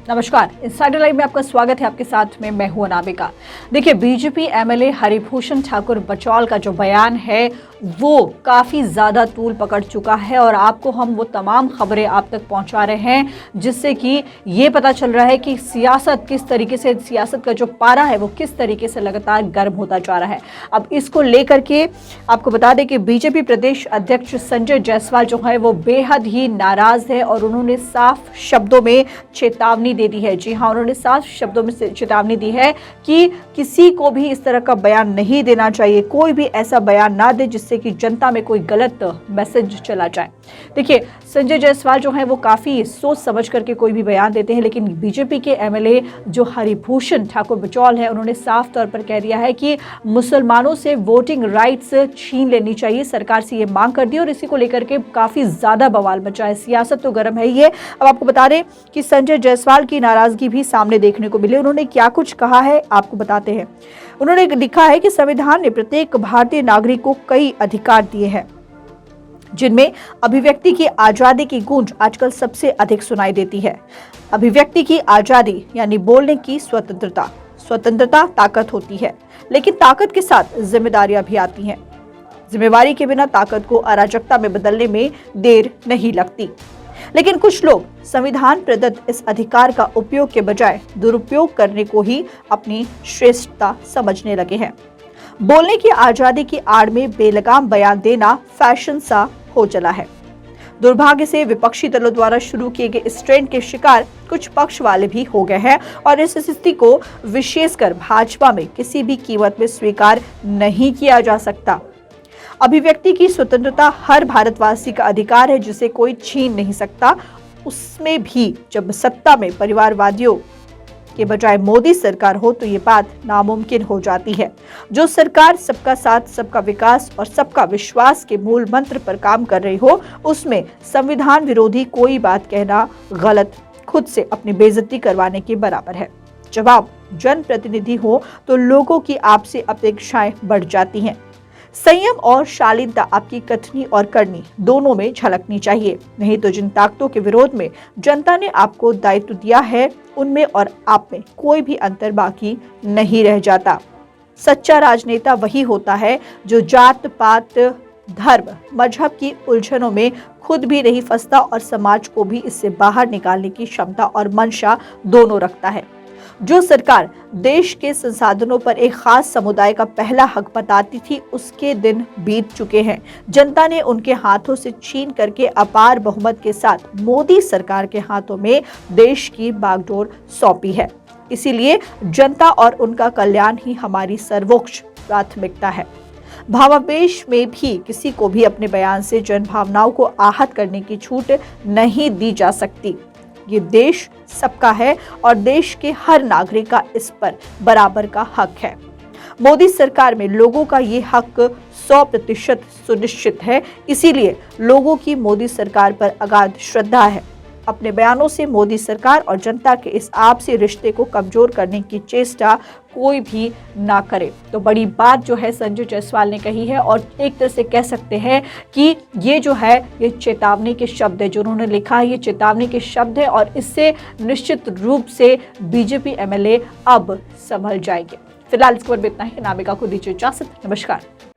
नमस्कार, insider live में आपका स्वागत है। आपके साथ में मैं हूं अनामिका। देखिए, बीजेपी एमएलए हरिभूषण ठाकुर बचौल का जो बयान है वो काफ़ी ज़्यादा तूल पकड़ चुका है और आपको हम वो तमाम खबरें आप तक पहुंचा रहे हैं जिससे कि ये पता चल रहा है कि सियासत किस तरीके से, सियासत का जो पारा है वो किस तरीके से लगातार गर्म होता जा रहा है। अब इसको लेकर के आपको बता दें कि बीजेपी प्रदेश अध्यक्ष संजय जायसवाल जो है वो बेहद ही नाराज़ है और उन्होंने साफ शब्दों में चेतावनी दे दी है। जी हाँ, उन्होंने साफ शब्दों में चेतावनी दी है कि किसी को भी इस तरह का बयान नहीं देना चाहिए, कोई भी ऐसा बयान ना दे जिससे कि जनता में कोई गलत मैसेज चला जाए। देखिए, संजय जायसवाल जो है वो काफ़ी सोच समझ करके कोई भी बयान देते हैं, लेकिन बीजेपी के एमएलए जो हरिभूषण ठाकुर बचौल है उन्होंने साफ तौर पर कह दिया है कि मुसलमानों से वोटिंग राइट्स छीन लेनी चाहिए। सरकार से ये मांग कर दी और इसी को लेकर के काफ़ी ज़्यादा बवाल मचा है। सियासत तो गर्म है ही है। अब आपको बता दें कि संजय जायसवाल की नाराजगी भी सामने देखने को मिली। उन्होंने क्या कुछ कहा है आपको बताते हैं। उन्होंने लिखा है कि संविधान ने प्रत्येक भारतीय नागरिक को कई अधिकार दिए हैं जिनमें अभिव्यक्ति की आजादी की गूंज आजकल सबसे अधिक सुनाई देती है। अभिव्यक्ति की आजादी यानी बोलने की स्वतंत्रता ताकत होती है, लेकिन ताकत के साथ जिम्मेदारियां भी आती हैं। जिम्मेवारी के बिना ताकत को अराजकता में बदलने में देर नहीं लगती। लेकिन कुछ लोग संविधान प्रदत्त इस अधिकार का उपयोग के बजाय दुरुपयोग करने को ही अपनी श्रेष्ठता समझने लगे हैं। बोलने की आजादी की आड़ में बेलगाम बयान देना फैशन सा हो चला है। दुर्भाग्य से विपक्षी दलों द्वारा शुरू किए गए इस ट्रेंड के शिकार कुछ पक्ष वाले भी हो गए हैं और इस स्थिति को विशेषकर भाजपा में किसी भी कीमत में स्वीकार नहीं किया जा सकता। अभिव्यक्ति की स्वतंत्रता हर भारतवासी का अधिकार है जिसे कोई छीन नहीं सकता, उसमें भी जब सत्ता में परिवारवादियों के बजाय मोदी सरकार हो तो ये बात नामुमकिन हो जाती है। जो सरकार सबका साथ, सबका विकास और सबका विश्वास के मूल मंत्र पर काम कर रही हो, उसमें संविधान विरोधी कोई बात कहना गलत, खुद से अपनी बेइज्जती करवाने के बराबर है। जब आप जनप्रतिनिधि हो तो लोगों की आपसे अपेक्षाएं बढ़ जाती हैं। संयम और शालीनता आपकी कथनी और करनी दोनों में झलकनी चाहिए, नहीं तो जिन ताकतों के विरोध में जनता ने आपको दायित्व दिया है उनमें और आप में कोई भी अंतर बाकी नहीं रह जाता। सच्चा राजनेता वही होता है जो जात पात, धर्म, मजहब की उलझनों में खुद भी नहीं फंसता और समाज को भी इससे बाहर निकालने की क्षमता और मंशा दोनों रखता है। जो सरकार देश के संसाधनों पर एक खास समुदाय का पहला हक बताती थी, उसके दिन बीत चुके हैं। जनता ने उनके हाथों से छीन करके अपार बहुमत के साथ मोदी सरकार के हाथों में देश की बागडोर सौंपी है। इसीलिए जनता और उनका कल्याण ही हमारी सर्वोच्च प्राथमिकता है। भावावेश में भी किसी को भी अपने बयान से जन भावनाओं को आहत करने की छूट नहीं दी जा सकती। ये देश सबका है और देश के हर नागरिक का इस पर बराबर का हक है। मोदी सरकार में लोगों का ये हक 100% सुनिश्चित है। इसीलिए लोगों की मोदी सरकार पर अगाध श्रद्धा है। अपने बयानों से मोदी सरकार और जनता के इस आपसी रिश्ते को कमजोर करने की चेष्टा कोई भी ना करे। तो बड़ी बात जो है संजय जायसवाल ने कही है और एक तरह से कह सकते हैं कि ये जो है ये चेतावनी के शब्द है। जो उन्होंने लिखा है ये चेतावनी के शब्द है और इससे निश्चित रूप से बीजेपी एमएलए अब संभल जाएंगे। फिलहाल इस खबर में इतना ही। नामिका को दीजिए इजाजत। नमस्कार।